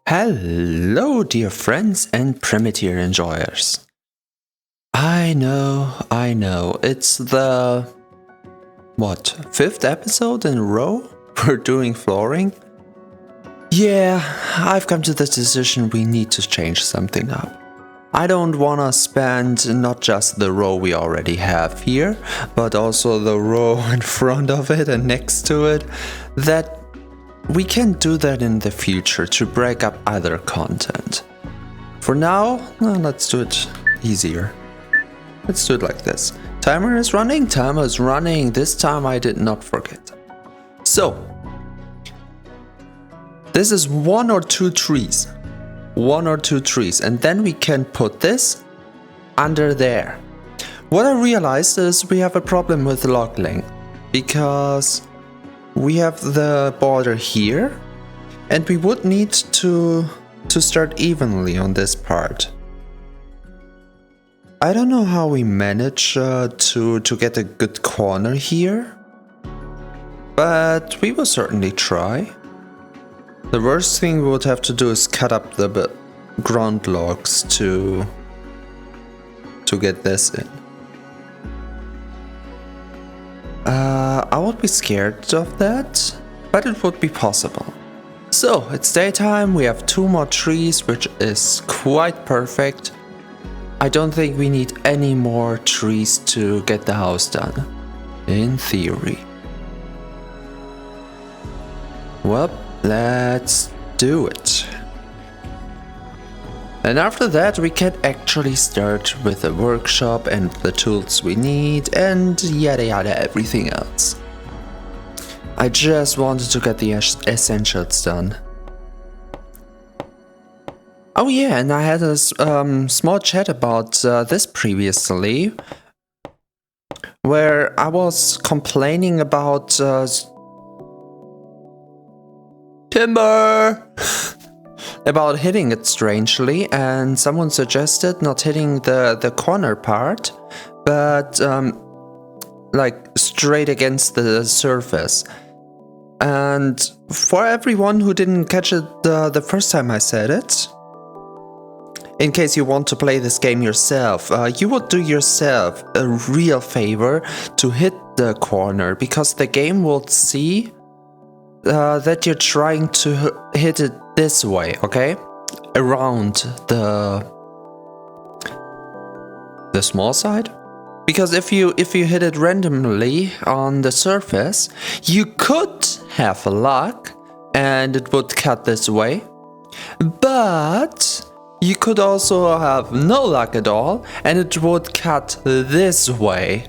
Hello, dear friends and Primitier enjoyers. I know, it's the, fifth episode in a row we're doing flooring? Yeah, I've come to the decision we need to change something up. I don't wanna spend not just the row we already have here, but also the row in front of it and next to it. We can do that in the future to break up other content. For now, let's do it easier. Let's do it like this. Timer is running. This time I did not forget. So, this is one or two trees, and then we can put this under there. What I realized is we have a problem with log length, because we have the border here, and we would need to start evenly on this part. I don't know how we manage to get a good corner here, but we will certainly try. The worst thing we would have to do is cut up the ground logs to get this in. I would be scared of that, but it would be possible. So, it's daytime, we have 2 more trees, which is quite perfect. I don't think we need any more trees to get the house done, in theory. Well, let's do it. And after that we can actually start with the workshop and the tools we need and yada yada everything else. I just wanted to get the essentials done. Oh yeah, and I had a small chat about this previously, where I was complaining about timber! About hitting it strangely, and someone suggested not hitting the corner part, but like straight against the surface. And for everyone who didn't catch it the first time I said it, in case you want to play this game yourself, you would do yourself a real favor to hit the corner, because the game will see that you're trying to hit it this way, okay? Around the small side. Because if you hit it randomly on the surface, you could have luck and it would cut this way. But you could also have no luck at all and it would cut this way.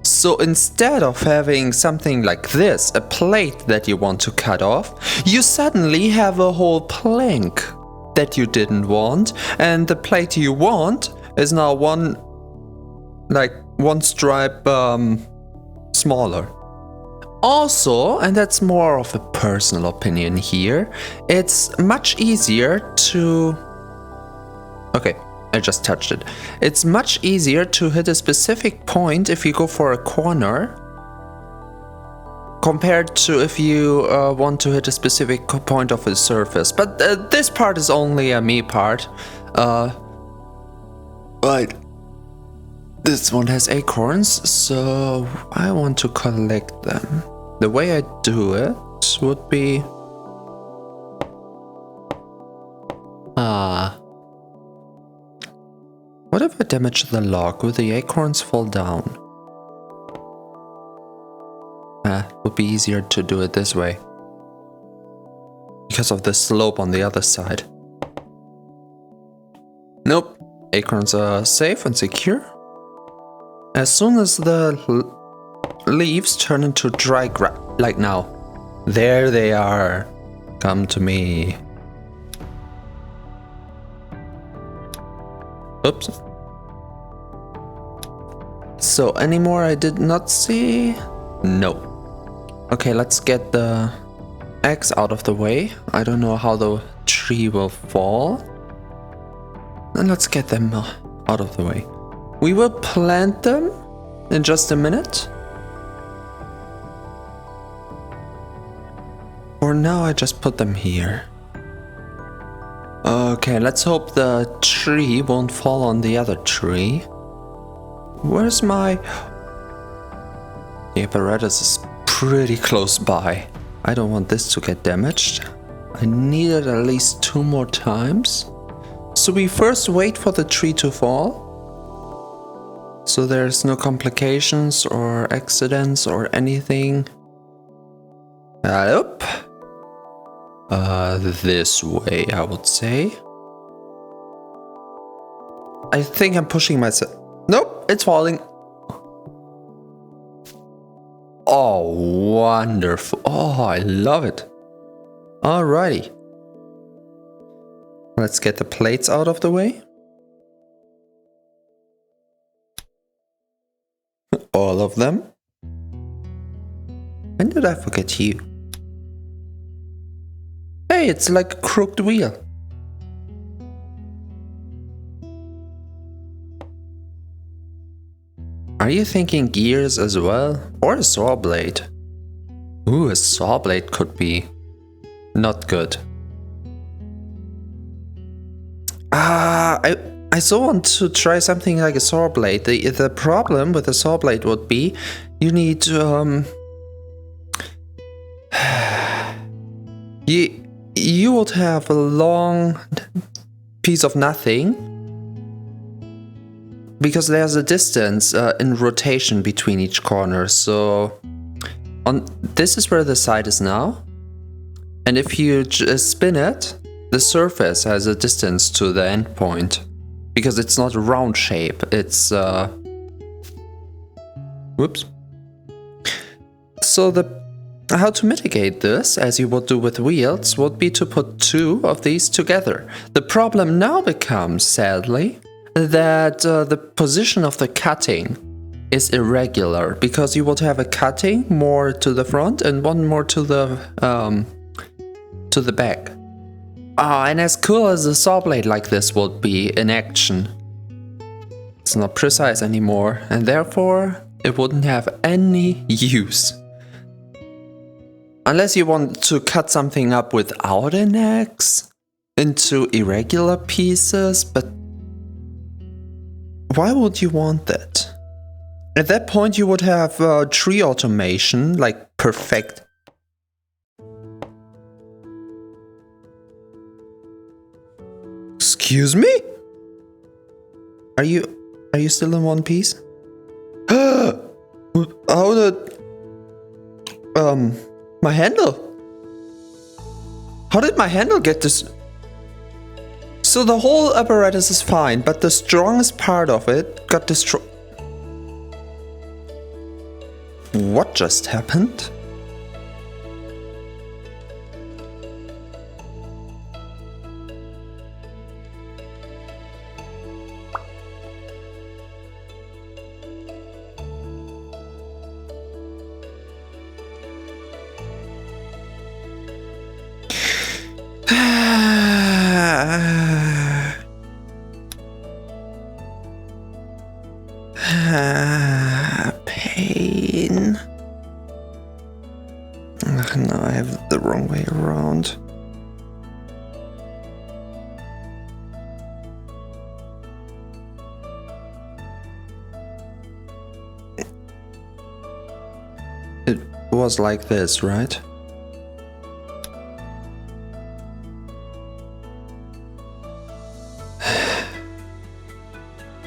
So instead of having something like this, a plate that you want to cut off, you suddenly have a whole plank that you didn't want, and the plate you want is now one stripe smaller. Also, and that's more of a personal opinion here, it's much easier to... Okay, I just touched it. It's much easier to hit a specific point if you go for a corner, compared to if you want to hit a specific point of the surface. But this part is only a me part. But this one has acorns, so I want to collect them. The way I do it would be... What if I damage the log? Will the acorns fall down? It would be easier to do it this way, because of the slope on the other side. Nope, acorns are safe and secure. As soon as the leaves turn into dry grass, like now. There they are. Come to me. Oops. So, any more I did not see? No. Okay, let's get the axe out of the way. I don't know how the tree will fall. And let's get them out of the way. We will plant them in just a minute. For now, I just put them here. Okay, let's hope the tree won't fall on the other tree. Where's my... The apparatus is pretty close by. I don't want this to get damaged. I need it at least 2 more times. So we first wait for the tree to fall. So there's no complications or accidents or anything. Up. This way, I would say. I think I'm pushing myself. Nope, it's falling. Oh, wonderful. Oh, I love it. Alrighty. Let's get the plates out of the way. All of them. When did I forget you? Hey, it's like a crooked wheel. Are you thinking gears as well? Or a saw blade? Ooh, a saw blade could be not good. I so want to try something like a saw blade. The problem with a saw blade would be you need you would have a long piece of nothing because there's a distance in rotation between each corner. So this is where the side is now, and if you just spin it, the surface has a distance to the end point because it's not a round shape. It's whoops. So how to mitigate this, as you would do with wheels, would be to put 2 of these together. The problem now becomes, sadly, that the position of the cutting is irregular because you would have a cutting more to the front and one more to the back. And as cool as a saw blade like this would be in action, it's not precise anymore, and therefore it wouldn't have any use. Unless you want to cut something up without an axe into irregular pieces, but why would you want that? At that point you would have tree automation, like perfect. Excuse me? Are you still in one piece? How did... my handle? How did my handle get this? So the whole apparatus is fine, but the strongest part of it got destroyed. What just happened? Pain. Ugh, no, I have it the wrong way around. It was like this, right?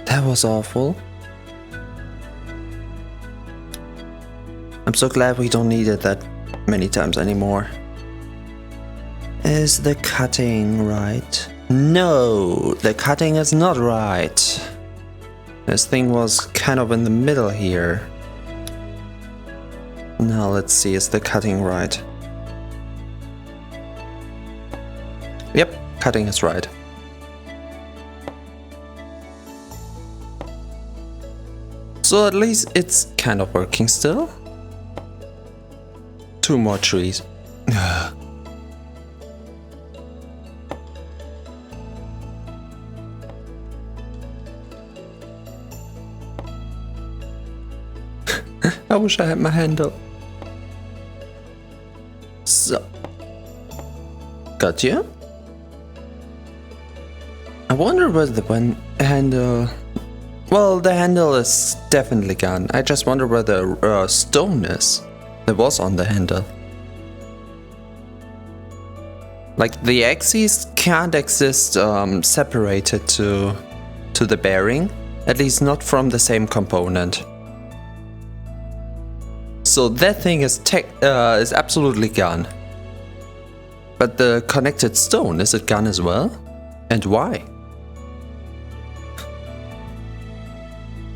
That was awful. I'm so glad we don't need it that many times anymore. Is the cutting right? No, the cutting is not right. This thing was kind of in the middle here. Now let's see, is the cutting right? Yep, cutting is right. So at least it's kind of working still. 2 more trees. I wish I had my handle. So. Got you? I wonder where the handle... Well, the handle is definitely gone. I just wonder where the stone is that was on the handle. Like, the axes can't exist separated to the bearing, at least not from the same component. So that thing is absolutely gone. But the connected stone, is it gone as well? And why?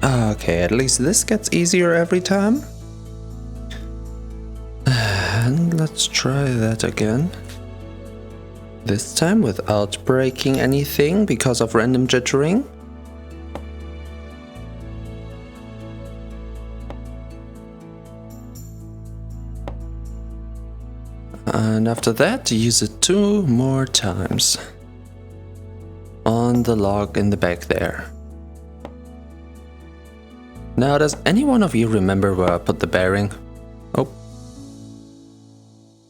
Okay, at least this gets easier every time. And let's try that again. This time without breaking anything because of random jittering. And after that, use it 2 more times. On the log in the back there. Now, does any one of you remember where I put the bearing? Oh.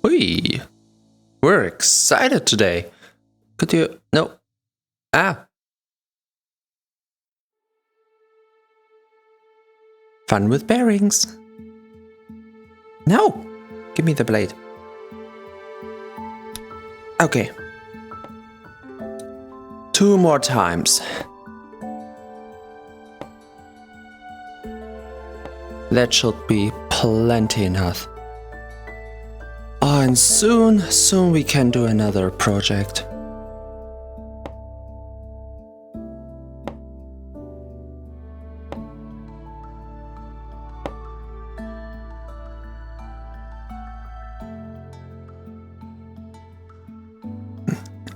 Whee! We're excited today. Could you... No. Ah. Fun with bearings. No! Give me the blade. Okay. 2 more times. That should be plenty enough. Oh, and soon we can do another project.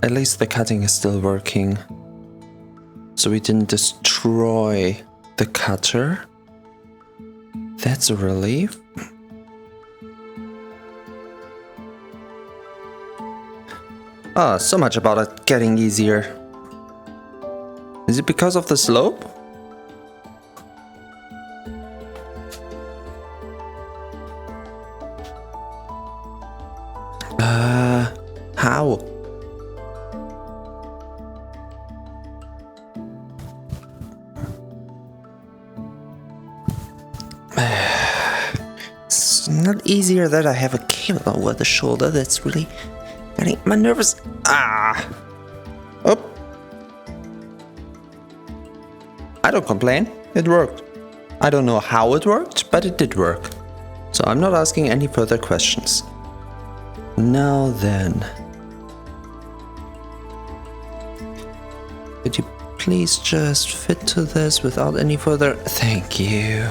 At least the cutting is still working. So we didn't destroy the cutter. That's a relief. Ah, so much about it getting easier. Is it because of the slope? How? It's not easier that I have a cable over the shoulder. That's really getting my nervous. Ah! Oh! I don't complain. It worked. I don't know how it worked, but it did work. So I'm not asking any further questions. Now then. Could you please just fit to this without any further... Thank you.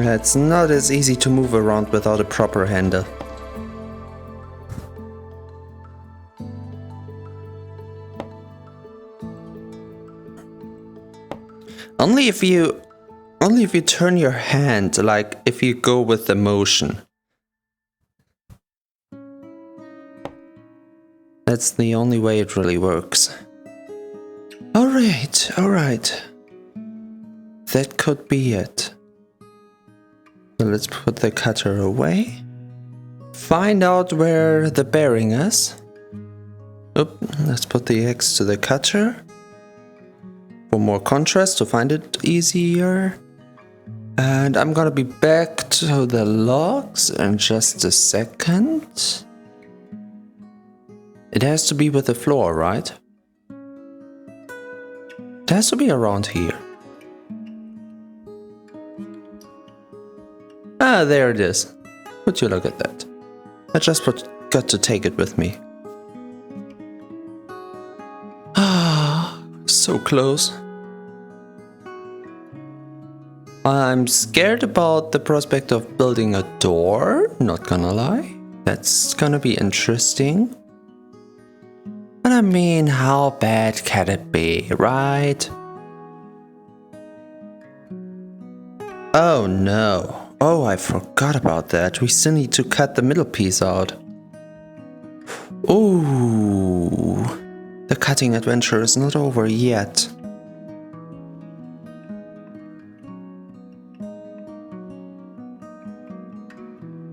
It's not as easy to move around without a proper handle. Only if you turn your hand, like if you go with the motion. That's the only way it really works. Alright. That could be it. So let's put the cutter away. Find out where the bearing is. Oop, let's put the X to the cutter. For more contrast, to find it easier. And I'm gonna be back to the logs in just a second. It has to be with the floor, right? It has to be around here. Ah, there it is. Would you look at that? I just got to take it with me. Ah, so close. I'm scared about the prospect of building a door, not gonna lie. That's gonna be interesting. But I mean, how bad can it be, right? Oh no. Oh, I forgot about that. We still need to cut the middle piece out. Ooh. The cutting adventure is not over yet.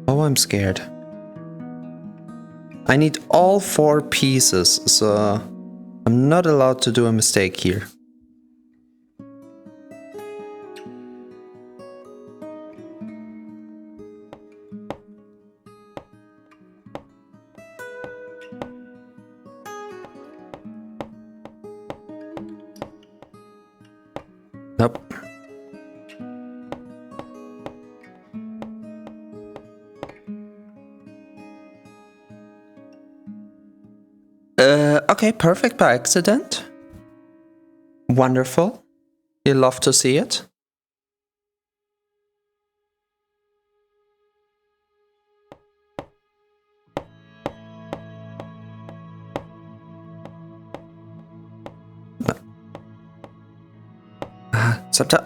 Oh, I'm scared. I need all 4 pieces, so I'm not allowed to do a mistake here. Nope. Okay, perfect by accident. Wonderful. You love to see it.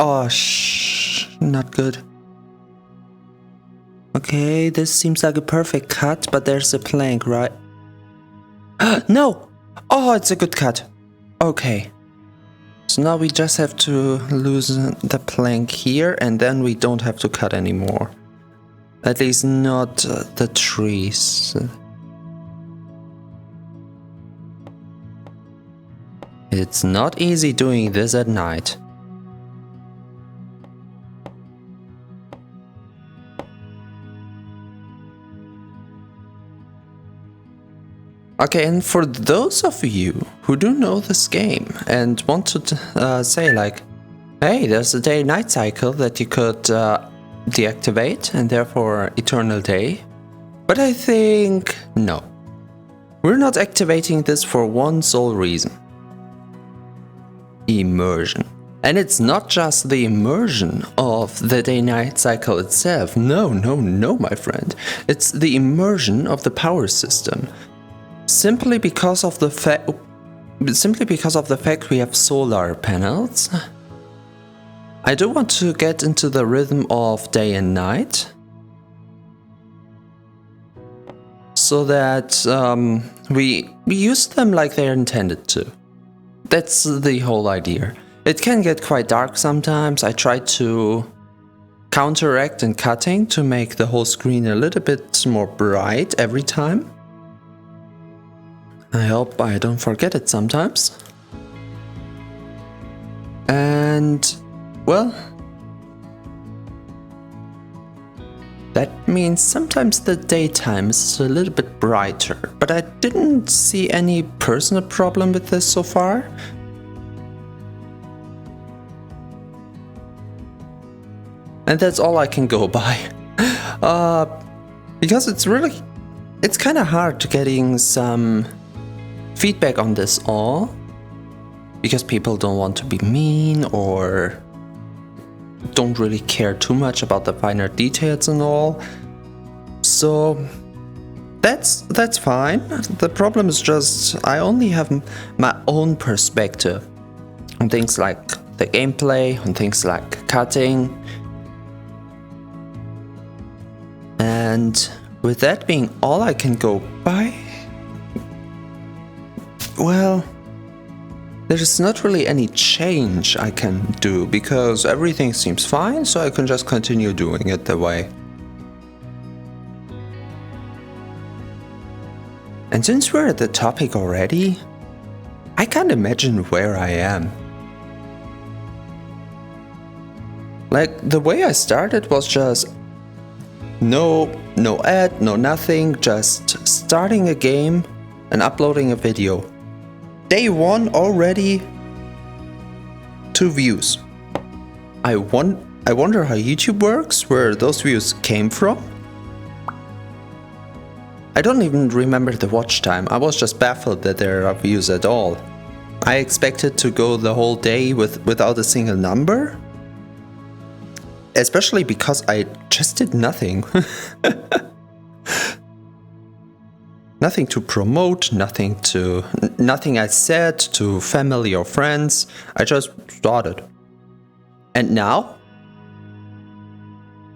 Oh, not good. Okay, this seems like a perfect cut, but there's a plank, right? No! Oh, it's a good cut. Okay. So now we just have to loosen the plank here, and then we don't have to cut anymore. At least not the trees. It's not easy doing this at night. Okay, and for those of you who do know this game and want to say like, hey, there's a day-night cycle that you could deactivate and therefore eternal day. But I think no. We're not activating this for one sole reason. Immersion. And it's not just the immersion of the day-night cycle itself. No, my friend. It's the immersion of the power system. Simply because of the fact we have solar panels. I do want to get into the rhythm of day and night, so that we use them like they're intended to. That's the whole idea. It can get quite dark sometimes. I try to counteract in cutting to make the whole screen a little bit more bright every time. I hope I don't forget it sometimes. And, well, that means sometimes the daytime is a little bit brighter, but I didn't see any personal problem with this so far. And that's all I can go by. Because it's kind of hard to getting some feedback on this all, because people don't want to be mean or don't really care too much about the finer details and all. So that's fine. The problem is just I only have my own perspective on things like the gameplay, on things like cutting. And with that being all I can go by, well, there's not really any change I can do because everything seems fine, so I can just continue doing it the way. And since we're at the topic already, I can't imagine where I am. Like, the way I started was just no ad, no nothing, just starting a game and uploading a video. Day 1 already 2 views. I wonder how YouTube works, where those views came from. I don't even remember the watch time. I was just baffled that there are views at all. I expected to go the whole day without a single number. Especially because I just did nothing. Nothing to promote, nothing I said to family or friends. I just started. And now?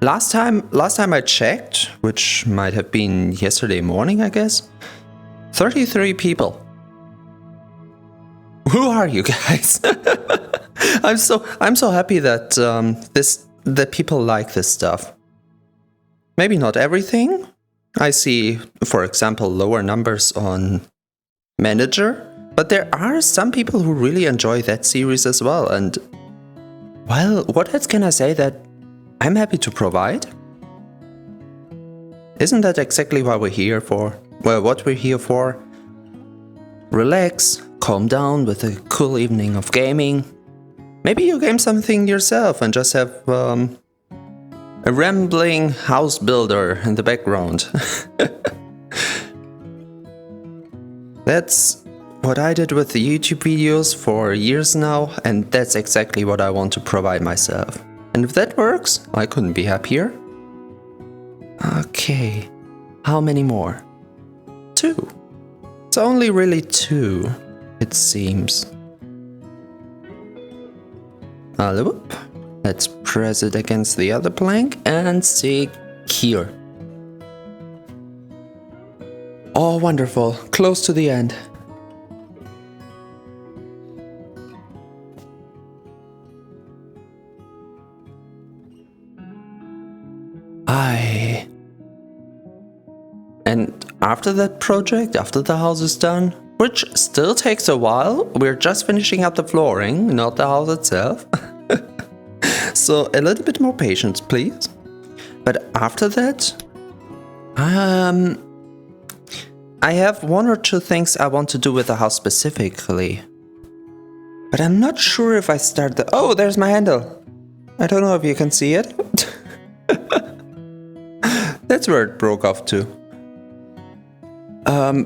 Last time I checked, which might have been yesterday morning, I guess, 33 people. Who are you guys? I'm so happy that that people like this stuff. Maybe not everything, I see, for example, lower numbers on Manager, but there are some people who really enjoy that series as well, and well, what else can I say that I'm happy to provide? Isn't that exactly what we're here for? Well, what we're here for? Relax, calm down with a cool evening of gaming. Maybe you game something yourself and just have a rambling house builder in the background. That's what I did with the YouTube videos for years now, and that's exactly what I want to provide myself. And if that works, I couldn't be happier. Okay, how many more? 2. It's only really 2, it seems. Whoop. Let's press it against the other plank and secure. Oh, wonderful. Close to the end. And after that project, after the house is done, which still takes a while, we're just finishing up the flooring, not the house itself. So a little bit more patience, please. But after that, I have 1 or 2 things I want to do with the house specifically. But I'm not sure if I start the... Oh, there's my handle. I don't know if you can see it. That's where it broke off to.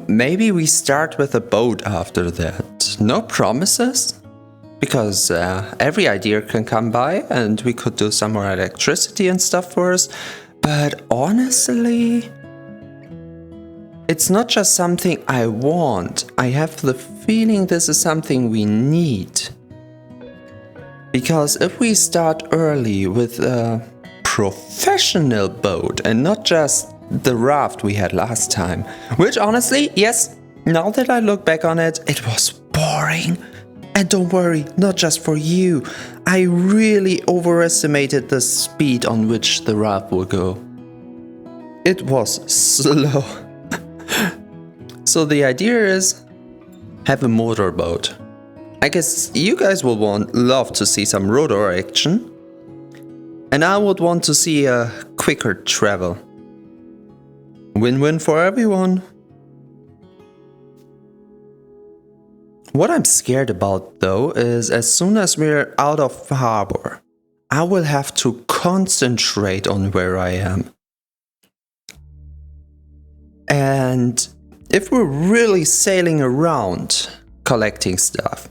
Maybe we start with a boat after that. No promises? Because every idea can come by and we could do some more electricity and stuff first. But honestly, it's not just something I want. I have the feeling this is something we need. Because if we start early with a professional boat and not just the raft we had last time, which honestly, yes, now that I look back on it, it was boring. And don't worry, not just for you. I really overestimated the speed on which the raft will go. It was slow. So the idea is have a motorboat. I guess you guys will love to see some rotor action. And I would want to see a quicker travel. Win-win for everyone. What I'm scared about though is as soon as we're out of harbor, I will have to concentrate on where I am. And if we're really sailing around collecting stuff,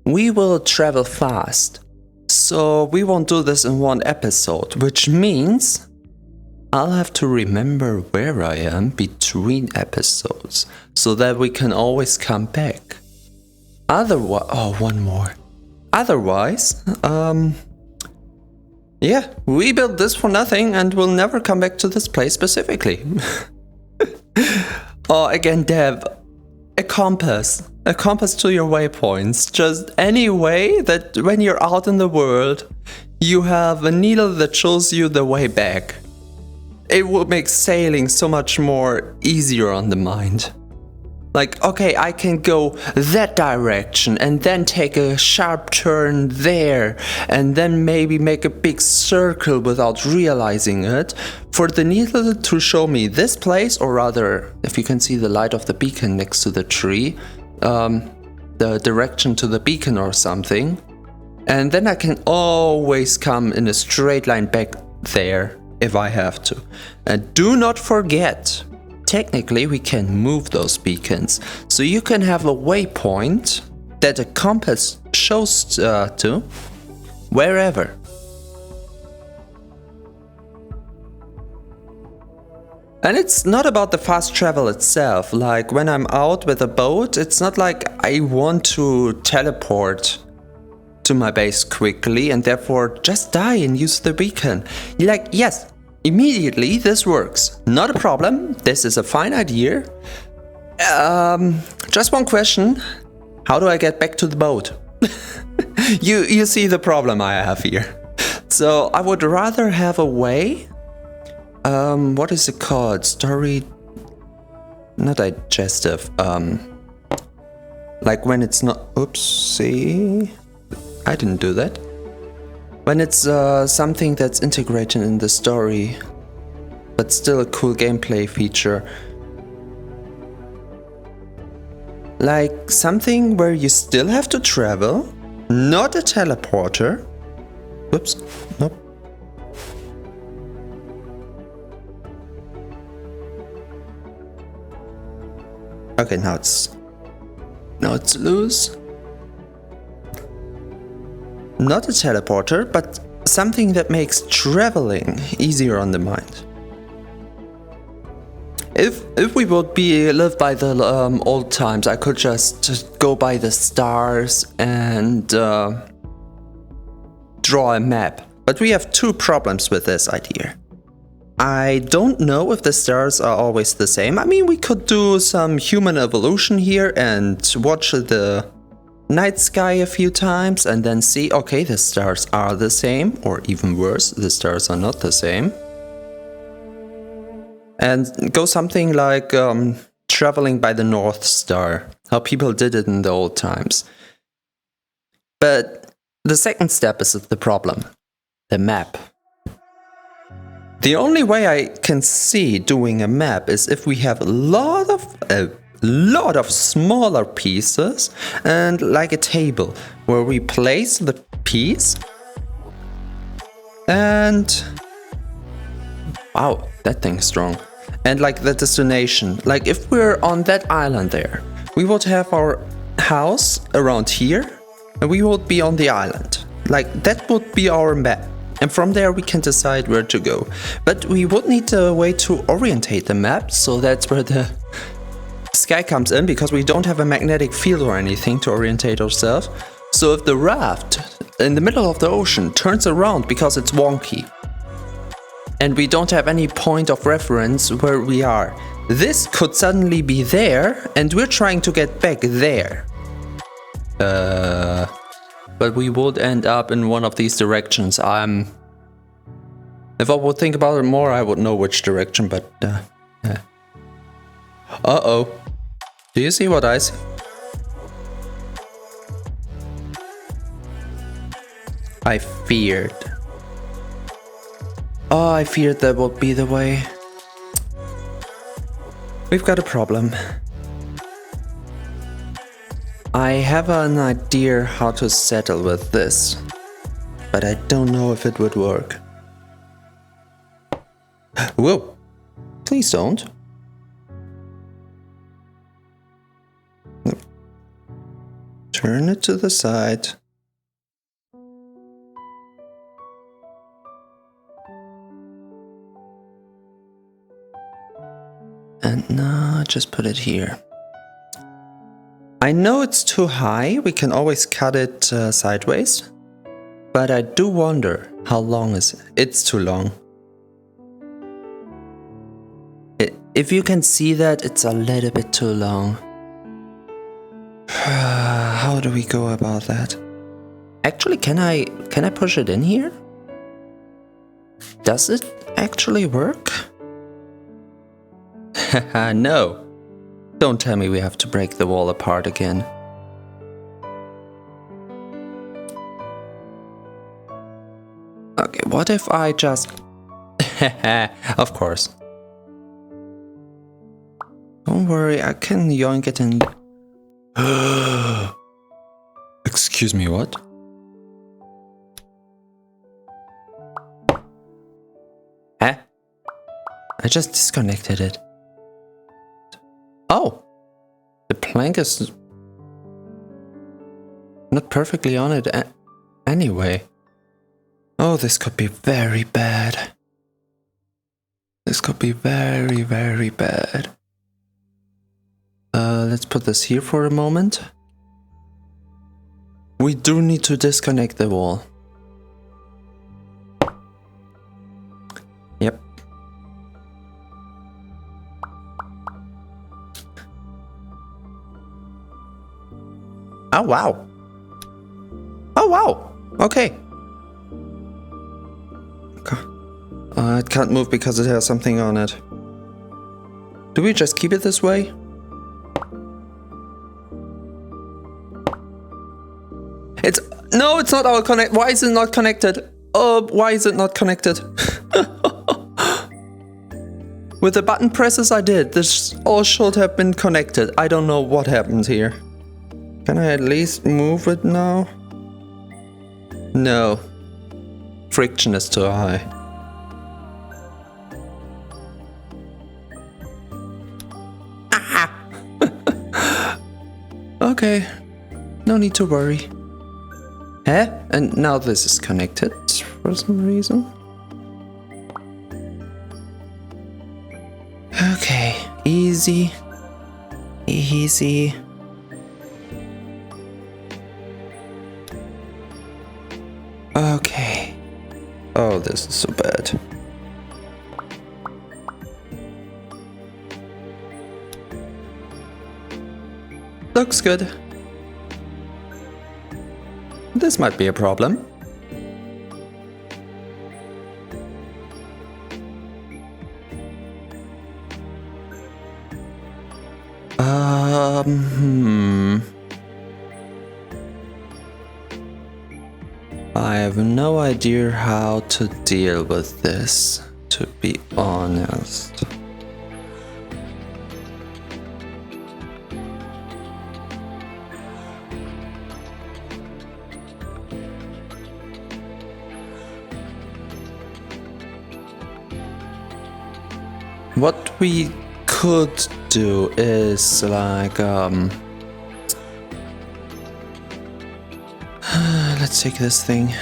we will travel fast. So we won't do this in one episode, which means I'll have to remember where I am between episodes so that we can always come back. Otherwise, oh, one more. Otherwise, yeah, we built this for nothing and we'll never come back to this place specifically. Oh, again, Dev, a compass to your waypoints. Just any way that when you're out in the world, you have a needle that shows you the way back. It will make sailing so much more easier on the mind. Like, okay, I can go that direction and then take a sharp turn there and then maybe make a big circle without realizing it for the needle to show me this place, or rather, if you can see the light of the beacon next to the tree, the direction to the beacon or something. And then I can always come in a straight line back there if I have to. And do not forget, technically we can move those beacons, so you can have a waypoint that a compass shows to wherever. And it's not about the fast travel itself. Like when I'm out with a boat, it's not like I want to teleport to my base quickly and therefore just die and use the beacon. You're like, yes, immediately this works. Not a problem. This is a fine idea. Just one question. How do I get back to the boat? You see the problem I have here. So I would rather have a way What is it called? Story... Not digestive. Like when it's not... Oops, see? I didn't do that. When it's something that's integrated in the story, but still a cool gameplay feature. Like something where you still have to travel, not a teleporter. Whoops, nope. Okay, now it's loose. Not a teleporter, but something that makes traveling easier on the mind. If we would live by the old times, I could just go by the stars and draw a map. But we have two problems with this idea. I don't know if the stars are always the same. I mean, we could do some human evolution here and watch the night sky a few times and then see, okay, the stars are the same, or even worse, the stars are not the same. And go something like traveling by the North Star, how people did it in the old times. But the second step is the problem, the map. The only way I can see doing a map is if we have a lot of smaller pieces and like a table where we place the piece and... Wow, that thing's strong. And like the destination, like if we're on that island there, we would have our house around here and we would be on the island. Like that would be our map. And from there we can decide where to go. But we would need a way to orientate the map, so that's where the sky comes in, because we don't have a magnetic field or anything to orientate ourselves. So if the raft in the middle of the ocean turns around because it's wonky, and we don't have any point of reference where we are, this could suddenly be there, and we're trying to get back there. But we would end up in one of these directions. If I would think about it more, I would know which direction, but... Uh-oh. Do you see what I see? I feared. Oh, I feared that would be the way. We've got a problem. I have an idea how to settle with this, but I don't know if it would work. Whoa! Please don't. Turn it to the side. And now just put it here. I know it's too high, we can always cut it sideways, but I do wonder how long is it? It's too long. If you can see that, it's a little bit too long. How do we go about that? Actually, can I push it in here? Does it actually work? Haha, no. Don't tell me we have to break the wall apart again. Okay, what if I just... Of course. Don't worry, I can yoink it in... Excuse me, what? Huh? I just disconnected it. Oh! The plank is not perfectly on it anyway. Oh, this could be very bad. This could be very, very bad. Let's put this here for a moment. We do need to disconnect the wall. Yep. Oh, wow. Oh, wow. Okay. It can't move because it has something on it. Do we just keep it this way? It's... No, it's not all connected. Why is it not connected? Oh, why is it not connected? With the button presses I did, this all should have been connected. I don't know what happened here. Can I at least move it now? No. Friction is too high. Okay, no need to worry. Huh? And now this is connected for some reason. Okay, easy. Easy. Okay. Oh, this is so bad. Looks good. This might be a problem. I have no idea how to deal with this, to be honest. What we could do is like let's take this thing.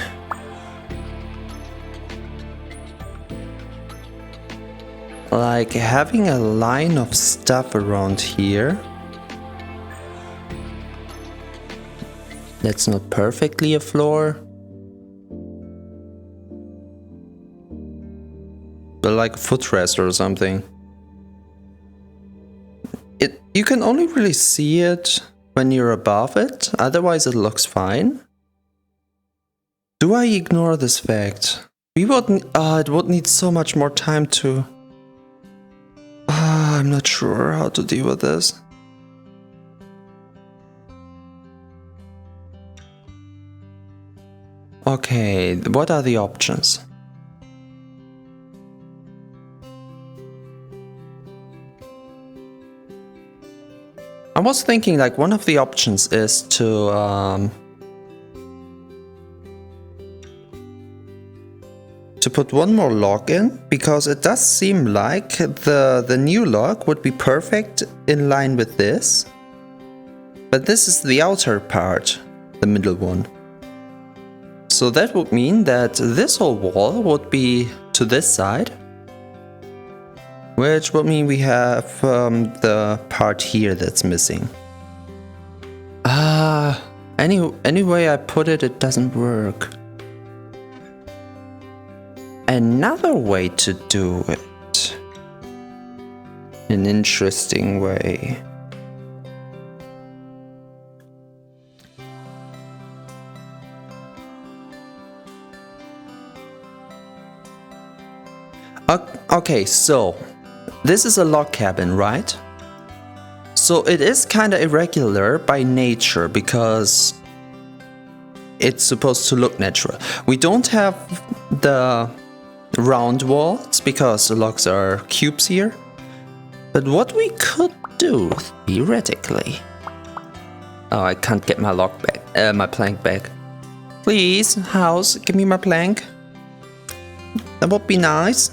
Like having a line of stuff around here. That's not perfectly a floor. But like a footrest or something. You can only really see it when you're above it, otherwise it looks fine. Do I ignore this fact? We would it would need so much more time to... I'm not sure how to deal with this. Okay, what are the options? I was thinking like one of the options is to put one more log in, because it does seem like the new log would be perfect in line with this. But this is the outer part, the middle one. So that would mean that this whole wall would be to this side. Which would mean we have the part here that's missing. Any way I put it, it doesn't work. Another way to do it. An interesting way. Okay, so this is a log cabin, right? So it is kind of irregular by nature because it's supposed to look natural. We don't have the round walls because the logs are cubes here. But what we could do, theoretically... Oh, I can't get my log back, my plank back. Please, house, give me my plank. That would be nice.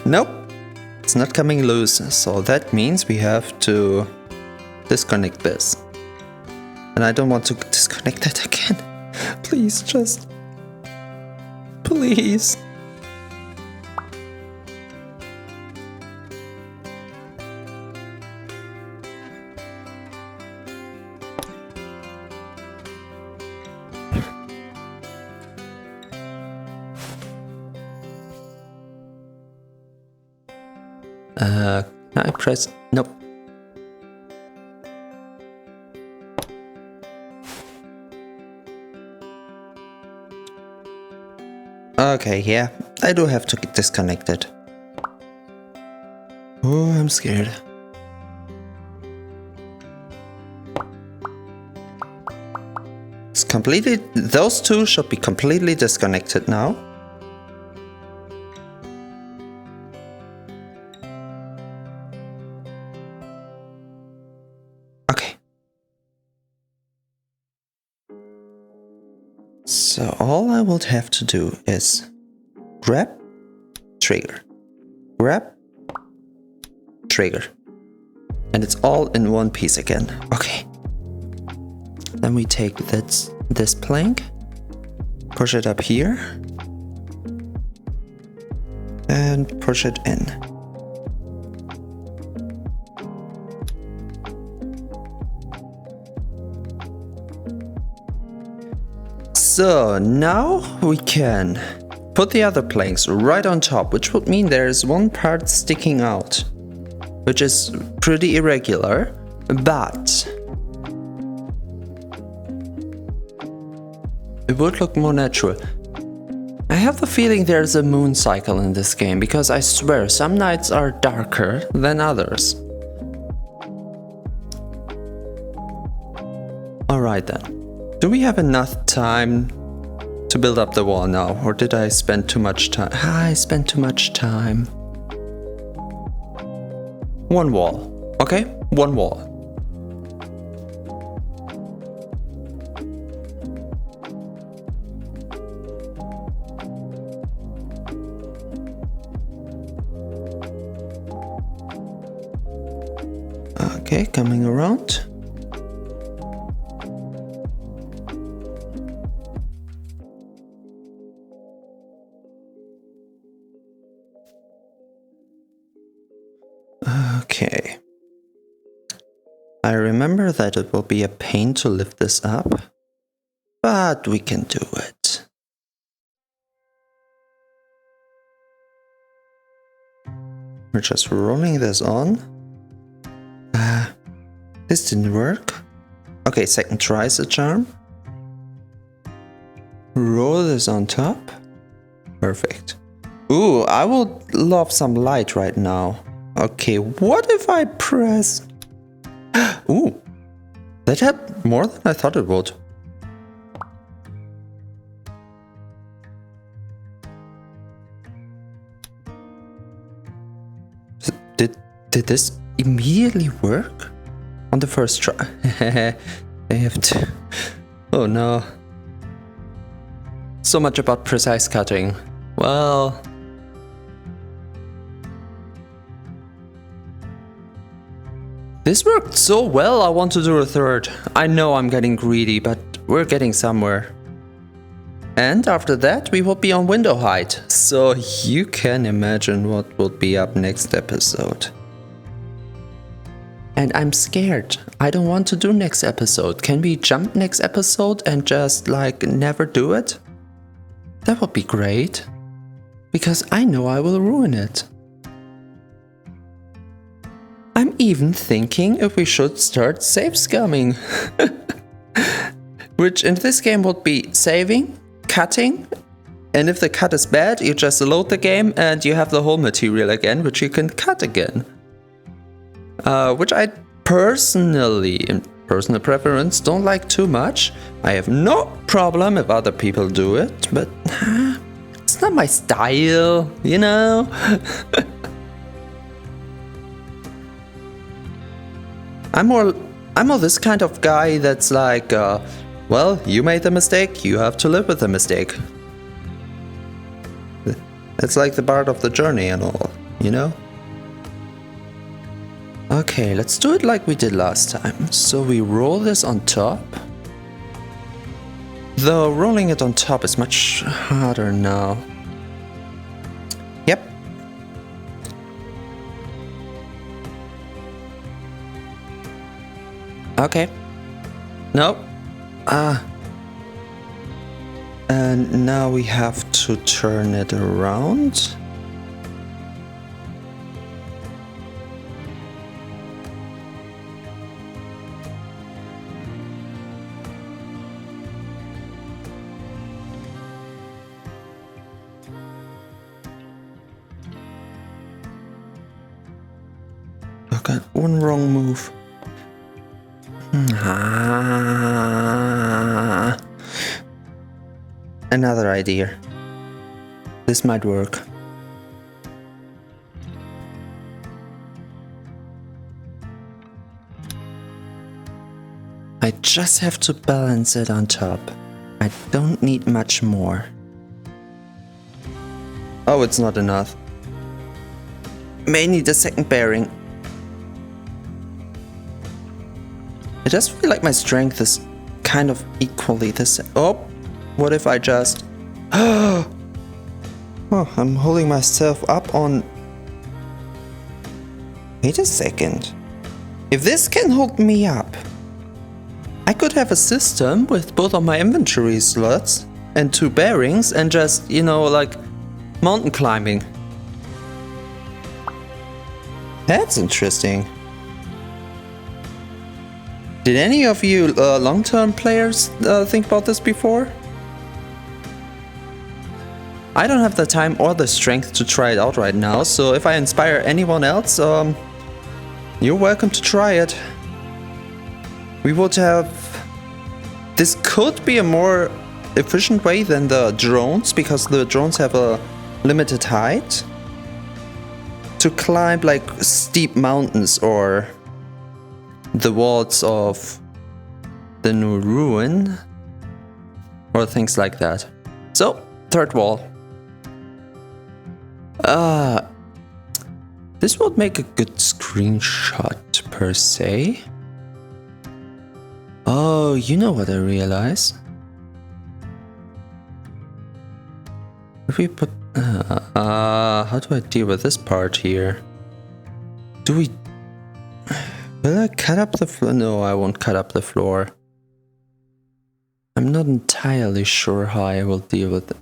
Nope, it's not coming loose, so that means we have to disconnect this. And I don't want to disconnect that again. Please, just... Please. Can I press? Nope. Okay, yeah, I do have to get disconnected. Oh, I'm scared. It's completely... Those two should be completely disconnected now. Okay. So all I would have to do is grab, trigger, grab, trigger. And it's all in one piece again. Okay. Then we take this plank, push it up here, and push it in. So now we can put the other planks right on top, which would mean there's one part sticking out, which is pretty irregular, but it would look more natural. I have the feeling there's a moon cycle in this game, because I swear some nights are darker than others. Alright then. Do we have enough time to build up the wall now, or did I spend too much time? I spent too much time. One wall, okay? One wall. Okay, coming around. Okay. I remember that it will be a pain to lift this up, but we can do it. We're just rolling this on. This didn't work. Okay, second try is a charm. Roll this on top. Perfect. Ooh, I would love some light right now. Okay, what if I press... Ooh, that had more than I thought it would. Did this immediately work? On the first try. I have to... Oh no. So much about precise cutting. Well... This worked so well, I want to do a third. I know I'm getting greedy, but we're getting somewhere. And after that, we will be on window height. So you can imagine what will be up next episode. And I'm scared. I don't want to do next episode. Can we jump next episode and just like never do it? That would be great. Because I know I will ruin it. I'm even thinking if we should start save scumming. Which in this game would be saving, cutting, and if the cut is bad, you just load the game and you have the whole material again, which you can cut again. Which I personally, in personal preference, don't like too much. I have no problem if other people do it, but it's not my style, you know? I'm more this kind of guy that's like, well, you made the mistake, you have to live with the mistake. It's like the part of the journey and all, you know? Okay, let's do it like we did last time. So we roll this on top. Though rolling it on top is much harder now. Yep. Okay. Nope. And now we have to turn it around. I got one wrong move. Another idea. This might work. I just have to balance it on top. I don't need much more. Oh, it's not enough. May need a second bearing. It does feel like my strength is kind of equally the same. Oh, what if I just... Oh, I'm holding myself up on... Wait a second. If this can hold me up, I could have a system with both of my inventory slots and 2 bearings and just, you know, like mountain climbing. That's interesting. Did any of you long-term players think about this before? I don't have the time or the strength to try it out right now, so if I inspire anyone else, you're welcome to try it. We would have... This could be a more efficient way than the drones, because the drones have a limited height to climb like steep mountains or the walls of the new ruin or things like that. So, third wall. This would make a good screenshot per se. Oh, you know what I realize? If we put... how do I deal with this part here? Do we... Will I cut up the floor? No, I won't cut up the floor. I'm not entirely sure how I will deal with it.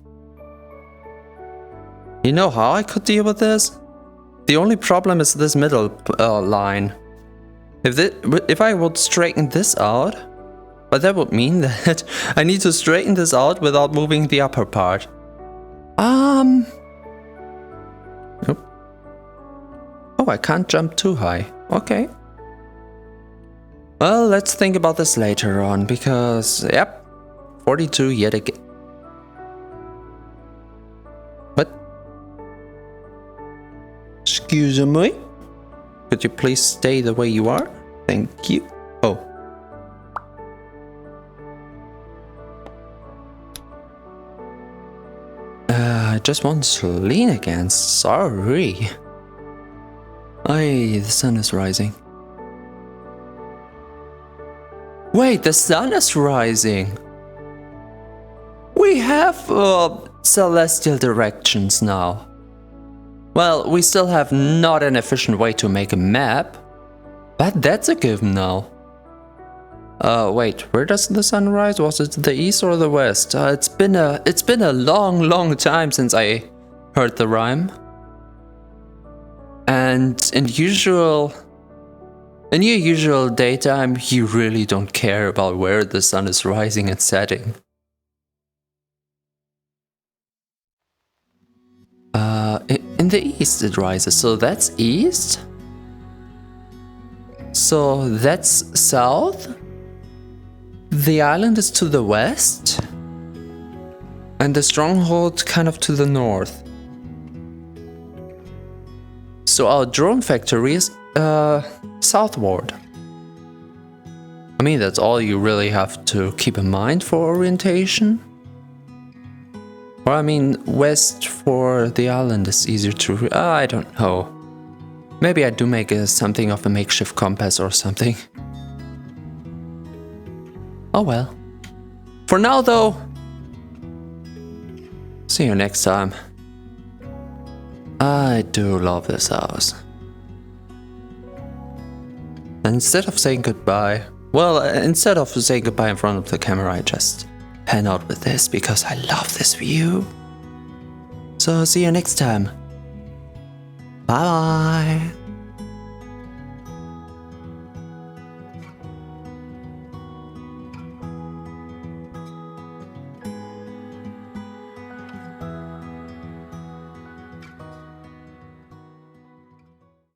You know how I could deal with this? The only problem is this middle line. If I would straighten this out, but that would mean that I need to straighten this out without moving the upper part. Nope. Oh, I can't jump too high. Okay. Well, let's think about this later on, because, yep, 42 yet again. What? Excuse me? Could you please stay the way you are? Thank you. Oh. I just want to lean again. Sorry. Ay, the sun is rising. Wait, the sun is rising. We have celestial directions now. Well, we still have not an efficient way to make a map, but that's a given now. Wait, where does the sun rise? Was it the east or the west? It's been a long time since I heard the rhyme. And in your usual daytime, you really don't care about where the sun is rising and setting. In the east it rises, so that's east. So that's south. The island is to the west. And the stronghold kind of to the north. So our drone factory is southward. I mean, that's all you really have to keep in mind for orientation. Or I mean, west for the island is easier to... I don't know. Maybe I do make something of a makeshift compass or something. Oh well. For now though, see you next time. I do love this house. And instead of saying goodbye, well, instead of saying goodbye in front of the camera, I just pan out with this because I love this view. So see you next time. Bye bye.